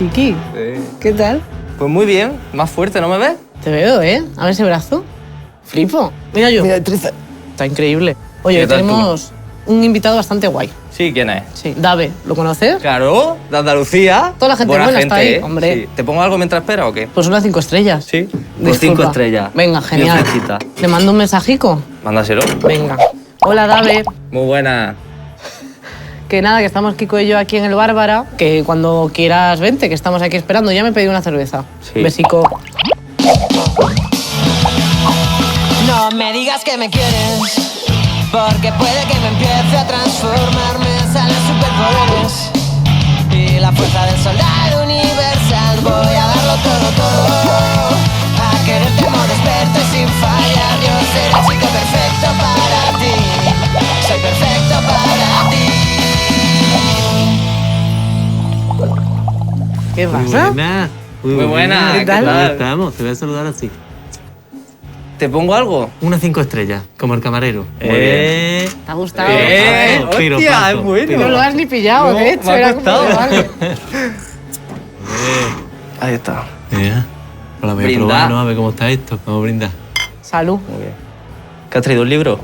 Kiki, ¿qué tal? Pues muy bien, más fuerte, ¿no me ves? Te veo, ¿eh? A ver ese brazo. Flipo. Mira yo. Mira el tríceps. Está increíble. Oye, ¿Qué tal tenemos un invitado bastante guay. Sí, ¿quién es? Sí, Dave. ¿Lo conoces? Claro, de Andalucía. Toda la gente buena está ahí, hombre. Sí. ¿Te pongo algo mientras espera o qué? Pues unas 5 estrellas. Sí. Pues 5 estrellas. Venga, Bien genial. fresquita. ¿Le mando un mensajico? Mándaselo. Venga. Hola, Dave. Muy buena. Que nada, que estamos Kiko y yo aquí en el Bárbara. Que cuando quieras vente, que estamos aquí esperando. Ya me pedí una cerveza. Sí. Besico. No me digas que me quieres, porque puede que me empiece a transformarme, salen superpoderes y la fuerza del soldado universal. Voy a darlo todo, todo, a quererte modo experto y sin fallar. Yo seré el chico perfecto para ti, soy perfecto para ti. ¿Qué pasa? Buena. Muy buena. ¿Qué tal? ¿Cómo estamos? Te voy a saludar así. ¿Te pongo algo? Unas 5 estrellas, como el camarero. Muy bien. ¿Te ha gustado? Hostia, es bueno. No lo has ni pillado, No, de hecho. me ha Era como costado. de, vale. Ahí está. Mira, pues la voy a Brindar. probar, ¿no? A ver cómo está esto. Vamos a brindar. Salud. Muy bien. ¿Qué has traído, un libro?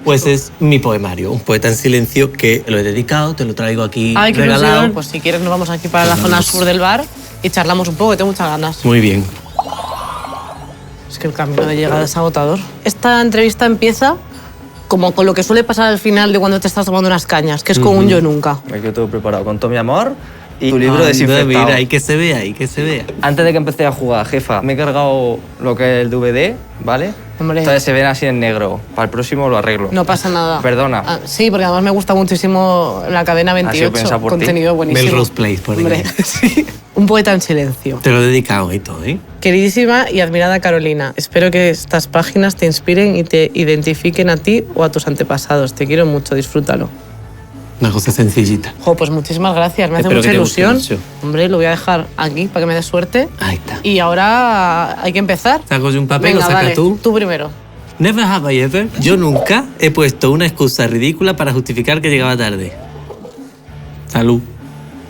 Pues es mi poemario, un poeta en silencio que lo he dedicado, te lo traigo aquí Ay, qué regalado. ilusión. Pues si quieres nos vamos aquí para la Pues zona vamos. sur del bar y charlamos un poco, que tengo muchas ganas. Muy bien. Es que el camino de llegada es agotador. Esta entrevista empieza como con lo que suele pasar al final de cuando te estás tomando unas cañas, que es con un yo nunca. Me quedo todo preparado con todo mi amor y tu libro Anda, desinfectado. Mira, ahí que se vea, ahí que se vea. Antes de que empecé a jugar, jefa, me he cargado lo que es el DVD, ¿vale? Hombre. Entonces se ven así en negro. Para el próximo lo arreglo. No pasa nada. Perdona. Ah, sí, porque además me gusta muchísimo la cadena Ha sido 28. pensado por ti. Contenido buenísimo. Melrose Place, por Hombre, ejemplo. sí. Un poeta en silencio. Te lo he dedicado y todo, ¿eh? Queridísima y admirada Carolina, espero que estas páginas te inspiren y te identifiquen a ti o a tus antepasados. Te quiero mucho, disfrútalo. Una cosa sencillita. Jo, pues muchísimas gracias, me hace Espero mucha que te guste ilusión. mucho. Hombre, lo voy a dejar aquí para que me dé suerte. Ahí está. Y ahora hay que empezar. Saco yo un papel, Venga, lo sacas dale, tú. Tú primero. Never have I ever. Yo nunca he puesto una excusa ridícula para justificar que llegaba tarde. Salud.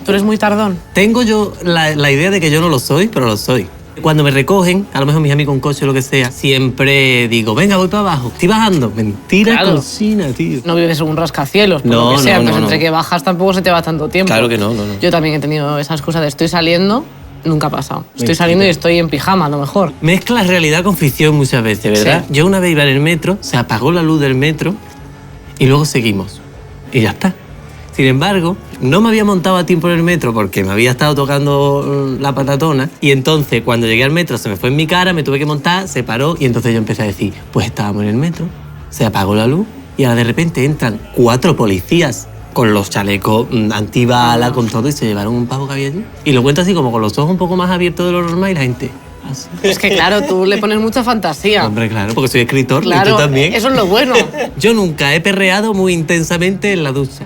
Tú eres muy tardón. Tengo yo la idea de que yo no lo soy, pero lo soy. Cuando me recogen, a lo mejor mis amigos en coche o lo que sea, siempre digo, venga, voy para abajo. Estoy bajando. Mentira, Claro. cocina, tío. No vives en un rascacielos, por No, lo que sea, no, pues no, entre no. que bajas tampoco se te va tanto tiempo. Claro que no, no, no. Yo también he tenido esa excusa de estoy saliendo, nunca ha pasado. Estoy Mentira. saliendo y estoy en pijama, a lo mejor. Mezclas realidad con ficción muchas veces, ¿verdad? Sí. Yo una vez iba en el metro, se apagó la luz del metro y luego seguimos. Y ya está. Sin embargo, no me había montado a tiempo en el metro porque me había estado tocando la patatona y entonces cuando llegué al metro se me fue en mi cara, me tuve que montar, se paró y entonces yo empecé a decir, pues estábamos en el metro, se apagó la luz y ahora de repente entran 4 policías con los chalecos antibala, con todo y se llevaron un pavo que había allí. Y lo cuento así como con los ojos un poco más abiertos de lo normal y la gente... así. Es que claro, tú le pones mucha fantasía. Hombre, claro, porque soy escritor y Claro, tú también. eso es lo bueno. Yo nunca he perreado muy intensamente en la ducha.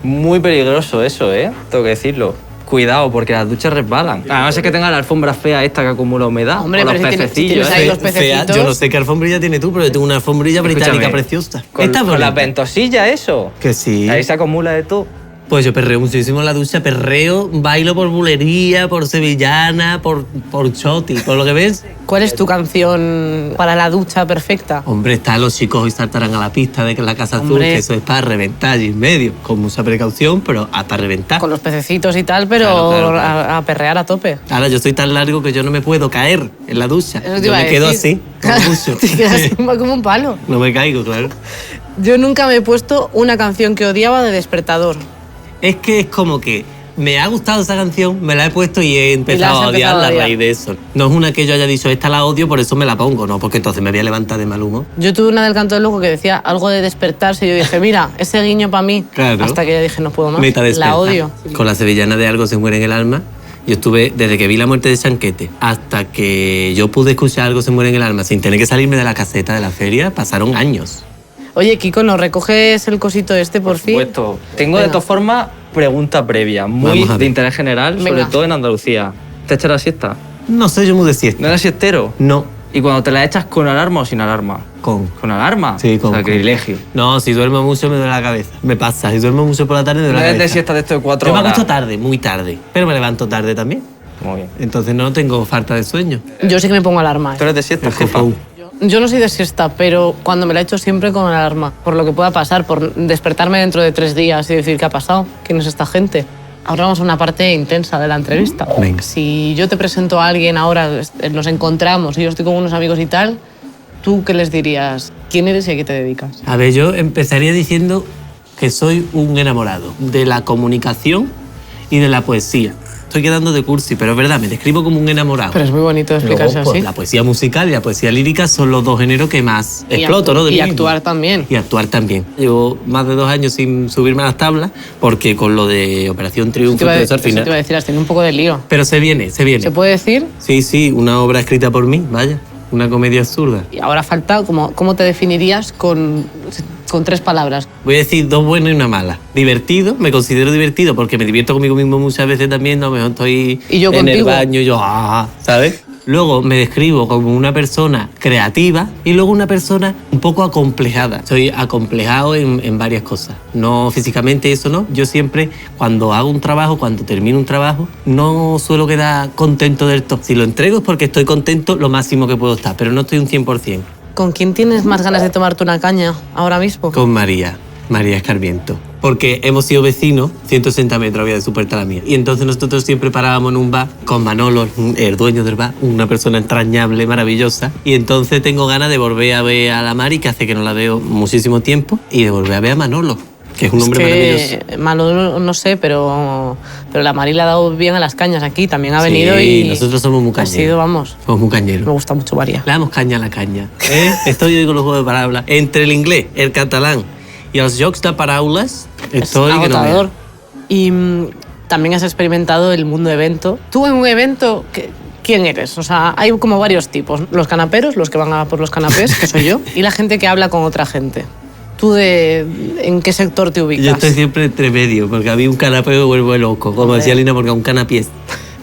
Muy peligroso eso, ¿eh? Tengo que decirlo. Cuidado, porque las duchas resbalan. A no ser que tenga la alfombra fea esta que acumula humedad. Hombre, o los pero si tienes- si pececillos. tienes ahí ¿eh? los pececitos. Yo no sé qué alfombrilla tiene tú, pero yo tengo una alfombrilla británica Escúchame, preciosa. Con, Esta es con las bonita. ventosillas, eso. Que sí. Ahí se acumula de todo. Pues yo perreo muchísimo en la ducha, perreo, bailo por bulería, por sevillana, por choti, por lo que ves. ¿Cuál es tu canción para la ducha perfecta? Hombre, están los chicos hoy saltarán a la pista de que la Casa Azul, Hombre. que eso es para reventar y en medio, con mucha precaución, pero para reventar. Con los pececitos y tal, pero Claro. a perrear a tope. Ahora yo soy tan largo que yo no me puedo caer en la ducha. Eso te Yo iba a me quedo decir. así, como mucho. Te quedas así como un palo. No me caigo, claro. Yo nunca me he puesto una canción que odiaba de despertador. Es que es como que me ha gustado esa canción, me la he puesto y he empezado has a odiarla empezado a a odiar. raíz de eso. No es una que yo haya dicho, esta la odio, por eso me la pongo, no, porque entonces me voy a levantar de mal humor. Yo tuve una del Canto del Loco que decía algo de despertarse y yo dije, mira, ese guiño para mí. Claro. Hasta que ya dije, no puedo más. Meta despertar. La odio. Con la sevillana de Algo se muere en el alma, yo estuve, desde que vi la muerte de Chanquete hasta que yo pude escuchar Algo se muere en el alma sin tener que salirme de la caseta de la feria, pasaron años. Oye, Kiko, ¿nos recoges el cosito este por fin? Supuesto. Tengo de Venga. todas formas pregunta previa, muy Vamos a ver. de interés general, Venga. sobre todo en Andalucía. ¿Te echas la siesta? No sé, yo muy de siesta. ¿No eres siestero? No, ¿Y cuando te la echas con alarma o sin alarma? Con. ¿Con alarma? Sí, con. Sacrilegio. No, si duermo mucho me duele la cabeza. Me pasa. Si duermo mucho por la tarde me duele No la es de cabeza. siesta de esto de 4 Yo me horas. acuesto tarde, muy tarde. Pero me levanto tarde también. Muy bien. Entonces no tengo falta de sueño. Yo sí que me pongo alarma. ¿Tú eres de siesta, El jefa? copón. Yo no soy de siesta, pero cuando me la echo siempre con alarma. Por lo que pueda pasar, por despertarme dentro de 3 días y decir, ¿qué ha pasado? ¿Quién es esta gente? Ahora vamos a una parte intensa de la entrevista. Venga. Si yo te presento a alguien ahora, nos encontramos y yo estoy con unos amigos y tal, ¿tú qué les dirías? ¿Quién eres y a qué te dedicas? A ver, yo empezaría diciendo que soy un enamorado de la comunicación y de la poesía. Estoy quedando de cursi, pero es verdad, me describo como un enamorado. Pero es muy bonito explicarse Luego, pues, así. la poesía musical y la poesía lírica son los dos géneros que más Y exploto, ¿no? De y mí mismo. actuar también. Y actuar también. Llevo más de 2 años sin subirme a las tablas porque con lo de Operación Triunfo Te iba a- todo eso al eso te final. iba a decir, has tenido un poco de lío. Pero se viene, se viene. ¿Se puede decir? Sí, sí, una obra escrita por mí, vaya. Una comedia absurda. Y ahora falta, ¿cómo te definirías con 3 palabras? Voy a decir 2 buenas y una mala. Divertido, me considero divertido porque me divierto conmigo mismo muchas veces también. A lo mejor estoy ¿Y yo en el contigo? baño, yo, ¿sabes? Luego me describo como una persona creativa y luego una persona un poco acomplejada. Soy acomplejado en varias cosas. No físicamente, eso no. Yo siempre, cuando hago un trabajo, cuando termino un trabajo, no suelo quedar contento del todo. Si lo entrego es porque estoy contento lo máximo que puedo estar, pero no estoy un 100%. ¿Con quién tienes más ganas de tomarte una caña ahora mismo? Con María Escarmiento. Porque hemos sido vecinos, 160 metros había de su puerta a la mía. Y entonces nosotros siempre parábamos en un bar con Manolo, el dueño del bar, una persona entrañable, maravillosa. Y entonces tengo ganas de volver a ver a la Mari, que hace que no la veo muchísimo tiempo, y de volver a ver a Manolo, que es un hombre maravilloso. Manolo no sé, pero la Mari le ha dado bien a las cañas aquí. También ha venido Sí, y... nosotros somos muy Ha cañeros. sido, vamos, Somos muy me cañeros. gusta mucho María. Le damos caña a la caña. Estoy hoy con los juegos de palabras. Entre el inglés, el catalán y els jocs de paraules, Es estoy que no agotador. veas. Y también has experimentado el mundo evento. Tú en un evento, ¿quién eres? O sea, hay como varios tipos. Los canaperos, los que van a por los canapés, que soy yo, y la gente que habla con otra gente. ¿Tú en qué sector te ubicas? Yo estoy siempre entre medio, porque a mí un canapé me vuelve loco. Como decía Lina, porque a un canapiés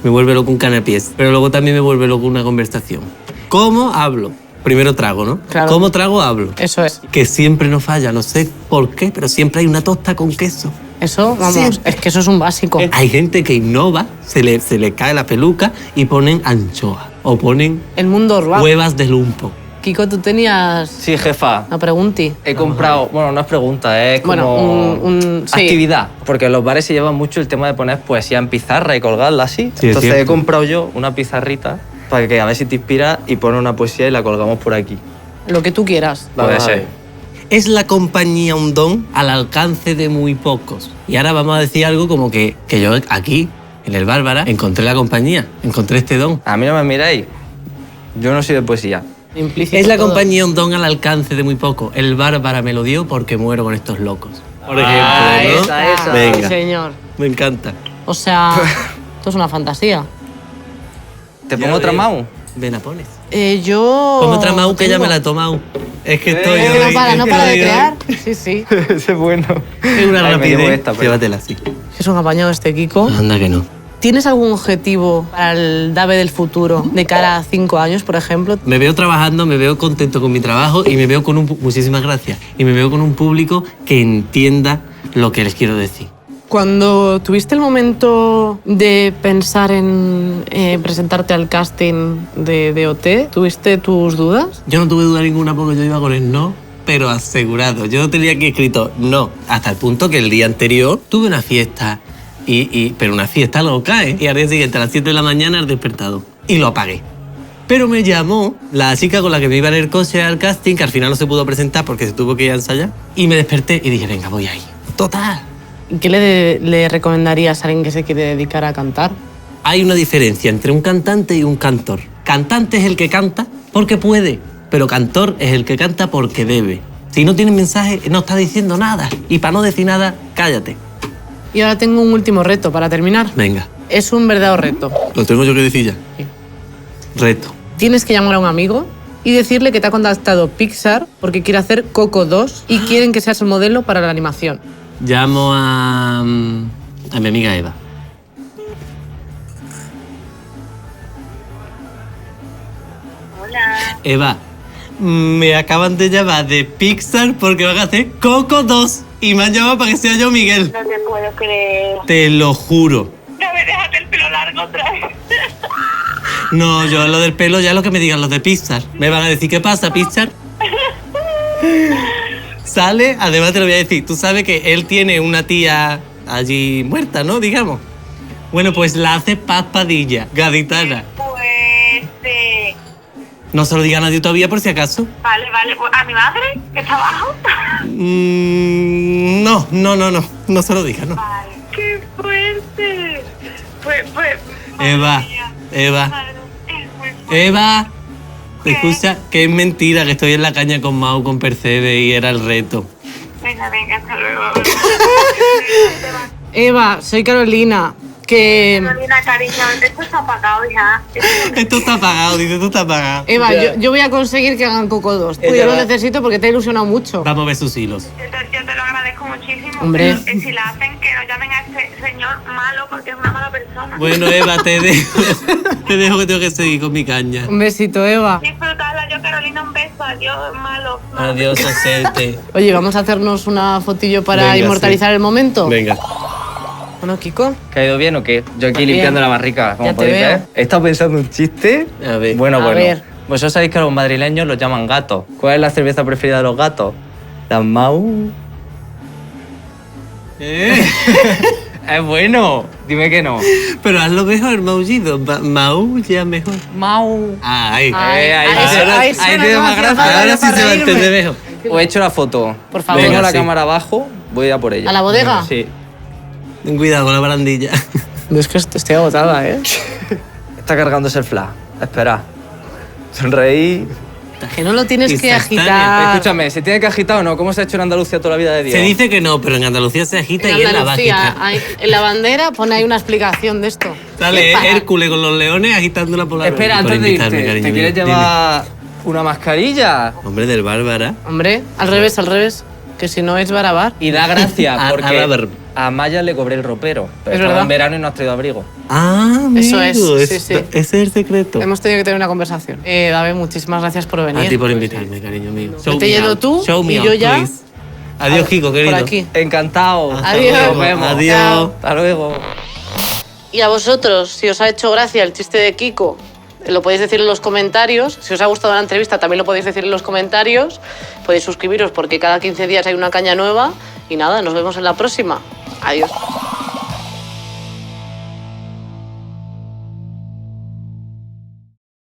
me vuelve loco un canapiés. Pero luego también me vuelve loco una conversación. ¿Cómo hablo? Primero trago, ¿no? Claro. ¿Cómo trago? Hablo. Eso es. Que siempre no falla, no sé por qué, pero siempre hay una tosta con queso. Eso, vamos, Siempre. es que eso es un básico. Hay gente que innova, se le cae la peluca y ponen anchoa. O ponen El mundo urbano. huevas de lumpo. Kiko, tú tenías Sí, jefa. una pregunta. He comprado, bueno, no es pregunta, es como Bueno, sí. actividad. Porque en los bares se lleva mucho el tema de poner poesía en pizarra y colgarla así. Sí, es Entonces he cierto. comprado yo una pizarrita para que a ver si te inspira y pone una poesía y la colgamos por aquí. Lo que tú quieras. Puede ser. Es la compañía un don al alcance de muy pocos. Y ahora vamos a decir algo como que yo aquí, en el Bárbara, encontré la compañía, encontré este don. A mí no me miráis. Yo no soy de poesía. Implícito Es la todo. compañía un don al alcance de muy poco. El Bárbara me lo dio porque muero con estos locos. Por ejemplo, ¿no? esa. Venga. Sí, señor. Me encanta. O sea, esto es una fantasía. ¿Te pongo otra Mau? Ven a pones. Yo... Ponme otra Mau que ya tengo- me la he tomado. Es que estoy Es que hoy- no para de estoy hoy- crear. Sí, sí. Ese es bueno. Es una Ay, me llevo rapidez. esta, pero- Llévatela así. Es un apañado este Kiko. Anda que no. ¿Tienes algún objetivo para el DABE del futuro de cara a 5 años, por ejemplo? Me veo trabajando, me veo contento con mi trabajo y me veo con muchísimas gracias. Y me veo con un público que entienda lo que les quiero decir. Cuando tuviste el momento de pensar en presentarte al casting de OT, ¿tuviste tus dudas? Yo no tuve duda ninguna porque yo iba con el no, pero asegurado. Yo tenía aquí escrito no, hasta el punto que el día anterior tuve una fiesta, pero una fiesta loca, ¿eh? Y al día siguiente, a las 7 de la mañana, el despertado. Y lo apagué. Pero me llamó la chica con la que me iba en el coche al casting, que al final no se pudo presentar porque se tuvo que ir a ensayar. Y me desperté y dije, venga, voy ahí. Total. ¿Qué le recomendarías a alguien que se quiere dedicar a cantar? Hay una diferencia entre un cantante y un cantor. Cantante es el que canta porque puede, pero cantor es el que canta porque debe. Si no tiene mensaje, no está diciendo nada. Y para no decir nada, cállate. Y ahora tengo un último reto para terminar. Venga, Es un verdadero reto. lo tengo yo que decir ya. Sí. Reto. Tienes que llamar a un amigo y decirle que te ha contactado Pixar porque quiere hacer Coco 2 y quieren que seas el modelo para la animación. Llamo a mi amiga Eva. Hola. Eva, me acaban de llamar de Pixar porque van a hacer Coco 2 y me han llamado para que sea yo Miguel. No te puedo creer. Te lo juro. No me dejaste el pelo largo otra vez. No, yo lo del pelo ya lo que me digan los de Pixar. Me van a decir, ¿qué pasa, Pixar? Sale, además te lo voy a decir, tú sabes que él tiene una tía allí muerta, ¿no? Digamos. Bueno, pues la hace Paz Padilla, gaditana. Pues... No se lo diga a nadie todavía por si acaso. Vale. Pues, ¿a mi madre? ¿Que está abajo? No se lo diga, ¿no? Vale. ¡Qué fuerte! Pues... Eva, Madre, es muy fuerte. Eva, ¿Qué? escucha, que es mentira que estoy en la caña con Mau, con Percebe y era el reto. Venga, hasta luego. Eva, soy Carolina. Que... Carolina, cariño, esto está apagado ya. Esto está apagado, dice, esto está apagado. Eva, yo voy a conseguir que hagan Coco 2. Yo lo necesito porque te he ilusionado mucho. Vamos a ver sus hilos. Yo te lo agradezco muchísimo. Hombre. Pero que si la hacen, que no llamen a este señor malo porque es una mala persona. Bueno, Eva, te dejo que tengo que seguir con mi caña. Un besito, Eva. Disfrutarla, yo, Carolina, un beso. Adiós, malo. Adiós, hacerte. Oye, vamos a hacernos una fotillo para Venga, inmortalizar sí. el momento. Venga. Bueno, Kiko. ¿Que ha ido bien o qué? Yo aquí Bien. limpiando la barrica, como Ya te podéis veo. ver. He estado pensando un chiste. A ver. Bueno. A ver. Vosotros sabéis que a los madrileños los llaman gatos. ¿Cuál es la cerveza preferida de los gatos? La Mau. Es bueno. Dime que no. Pero hazlo mejor, Maullido. Mau ya mejor. Mau. Ay. Ay, ahí ay, sí, suena ahí tiene como más hacia gracia. abajo, Ahora sí para se va a reírme. entender mejor. Os he hecho la foto. Por favor. Tengo Venga, la sí. cámara abajo, voy a por ella. ¿A la bodega? Sí. Ten cuidado con la barandilla. Es que estoy agotada, ¿eh? Está cargándose el flash. Espera. Sonreí. Que no lo tienes que Instantáneo. agitar. Escúchame, ¿se tiene que agitar o no? ¿Cómo se ha hecho en Andalucía toda la vida de Dios? Se dice que no, pero en Andalucía se agita En y él la va a Andalucía, agitar. en la bandera pone ahí una explicación de esto. Sale ¿Qué pasa? Hércules con los leones agitándola por la Espera, por antes de invitarme, irte, cariño ¿te mío. quieres Dime. llevar una mascarilla? Hombre del Bárbara. Hombre, al revés. Que si no es barabar. Y da gracia, A porque la ver- a Maya le cobré el ropero. Pero estaba verdad. en verano y no has traído abrigo. Eso Ah, amigo, es, sí, sí. Ese es el secreto. Hemos tenido que tener una conversación. David, muchísimas gracias por venir. A ti por invitarme, cariño mío. Show Vete me yendo out. tú Show me y out, yo ya. please. Adiós, Kiko, querido. Por aquí. Encantado. Hasta Adiós. luego. Nos vemos. Adiós. Chao. Hasta luego. Y a vosotros, si os ha hecho gracia el chiste de Kiko, lo podéis decir en los comentarios. Si os ha gustado la entrevista, también lo podéis decir en los comentarios. Podéis suscribiros porque cada 15 días hay una caña nueva. Y nada, nos vemos en la próxima. Adiós.